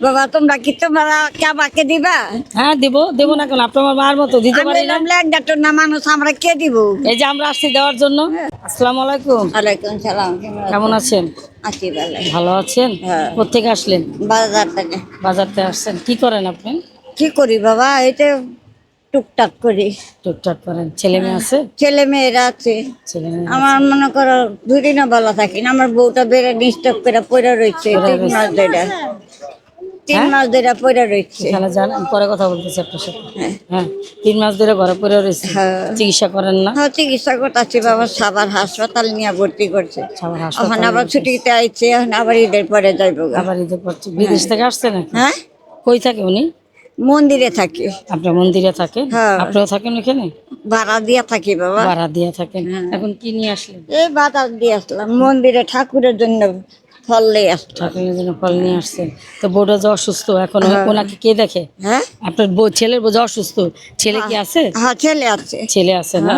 বাবা তোমরা আমাকে দিবা? হ্যাঁ দেবো না কেন, আপনি আমার মার মতো দিতে পারি না। ডাক্তার না মানুষ, আমরা কে দিব? এই যে আমরা আসছি দেওয়ার জন্য। আসসালামু আলাইকুম। ওয়ালাইকুম সালাম। কেমন আছেন? আছি ভালো। ভালো আছেন? হ্যাঁ। কোত্থেকে আসলেন? বাজার থেকে। বাজার থেকে আসছেন। কি করেন আপনি? কি করি বাবা, এই তো টুকটাক করি। টুকটাক করেন। ছেলে মেয়ে আছে? ছেলে মেয়েরা আছে। ছেলে মেয়ে আমার মনে করো দুদিনও ভালো থাকি না, আমার বউটা বেড়ে ডিস্টার্ব করে পড়ে রয়েছে পড়ে 3 মাস রয়েছে। ধরে। 3 মাস ধরে পড়ে রয়েছে। এখানে যান, আমি পরে কথা বলতেছি আপনার সাথে। হ্যাঁ। হ্যাঁ, 3 মাস ধরে ঘরে পড়ে রয়েছে। হ্যাঁ। চিকিৎসা করেন না? হ্যাঁ, চিকিৎসা করতেছি বাবা, সাভার হাসপাতাল নিয়ে ভর্তি করছে। সবার এখন হাসপাতালে আবার ছুটিতে আইছে, এখন আবার ঈদের পরে যাইব। আবার ঈদের পর বিদেশ থেকে আসছে নাকি? হ্যাঁ, কই থাকে উনি? মন্দিরে থাকি। আপনার মন্দিরে থাকেন? হ্যাঁ। আপনিও থাকেন ওখানে? ভাড়া দিয়া থাকি বাবা। ভাড়া দিয়ে থাকেন। হ্যাঁ। এখন কি নিয়ে আসলেন? এই বাজার দিয়ে আসলাম, মন্দিরে ঠাকুরের জন্য ফল নিয়ে আসলাম। ঠাকুরের জন্য ফল নিয়ে আসছেন। তো বউটা যে অসুস্থ, এখন হ্যাঁ। ওনাকে কে দেখে? হ্যাঁ, আপনার ছেলের বউ যে অসুস্থ, ছেলে কি আছে? হ্যাঁ ছেলে আছে। ছেলে আছে না?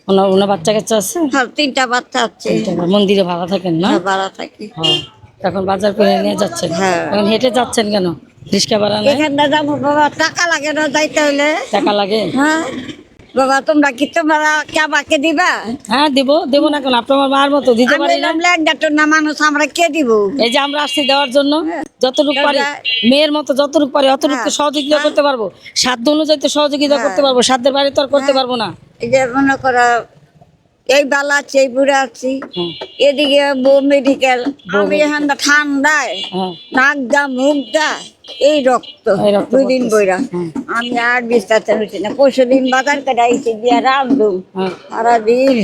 হ্যাঁ। ওনার বাচ্চা কাচ্চা আছে? হ্যাঁ, 3টা বাচ্চা আছে। মন্দিরে ভাড়া থাকেন না? হ্যাঁ, ভাড়া থাকি। হ্যাঁ। এখন বাজার করে নিয়ে যাচ্ছেন? হ্যাঁ। এখন হেঁটে যাচ্ছেন কেন? রিক্সা ভাড়া নেই? এখানটা যাবো বাবা, টাকা লাগে না যাইতে হলে? টাকা লাগে? হ্যাঁ বাবা, তোমরা আমাকে দিবা? হ্যাঁ দেবো না কেন, আপনি আমার মার মতো দিতে পারি না। ডাক্তার না মানুষ, আমরা কে দিব? এই যে আমরা আসছি দেওয়ার জন্য, যতটুকু পারি মেয়ের মতো যতটুকু পারি অতটুকু তো সহযোগিতা করতে পারবো। সাধ্য অনুযায়ী তো সহযোগিতা করতে পারবো, সাধ্যের বাইরে তো আর করতে পারবো না। এই যে মনে করো এই বালা আছে, এই বুড়া আছি, হুম। এদিকে বউ মেডিকেল, আমি এখন ঠান্ডায় হ্যাঁ। নাক দা মুখ দা এই রক্ত এই রক্ত 2 দিন পড়তেছে। বইরা। হুম। আমি আর বিস্তার হচ্ছি না। 25 দিন বাজার কাটাইছি দিয়া রাঁধুম হ্যাঁ। সারাদিন।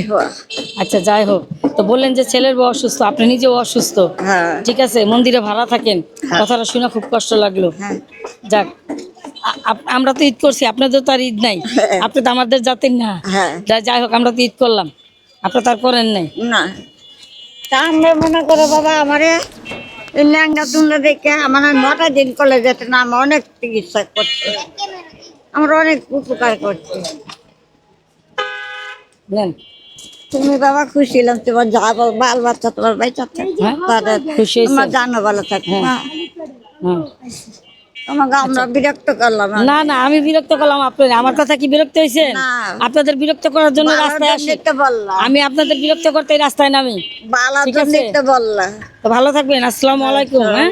আচ্ছা যাই হোক, তো বললেন যে ছেলের বউ অসুস্থ, আপনি নিজেও অসুস্থ। হ্যাঁ। ঠিক আছে, মন্দিরে ভাড়া থাকেন, হ্যাঁ। কথাটা শুনে খুব কষ্ট লাগলো। হ্যাঁ। যাক, আমরা তো ঈদ করছি, আপনাদের তো আর ঈদ নাই। হ্যাঁ। আপনি তো আমাদের জাতের না। হ্যাঁ। যাই হোক, আমরা তো ঈদ করলাম, আপনি তার করেন নাই। না, তা আমরা মনে করো বাবা, আমারে এই ল্যাংড়া তুলে দেখে আমার 9টা দিন কলেজে যেতে না, আমার অনেক চিকিৎসা করছে, আমরা অনেক উপকার করছি। নেন। তুমি বাবা খুশি হলাম, তোমার যা বাল বাচ্চা তোমার বাইচা থাকে, হ্যাঁ, তাদের খুশি হয়েছেন? তোমার জানো ভালো থাকে। হ্যাঁ। হ্যাঁ। তোমাকে আমরা বিরক্ত করলাম না। না আমি বিরক্ত করলাম আপনার, আমার কথা কি বিরক্ত হয়েছে? না। আপনাদের বিরক্ত করার জন্য ভালোর রাস্তায় আসি। জন্যই তো বললাম। আমি আপনাদের বিরক্ত করতে রাস্তায় নামি। ভালোর ঠিক আছে। জন্যই তো বললাম। তো ভালো থাকবেন। আসসালামু আলাইকুম। হ্যাঁ।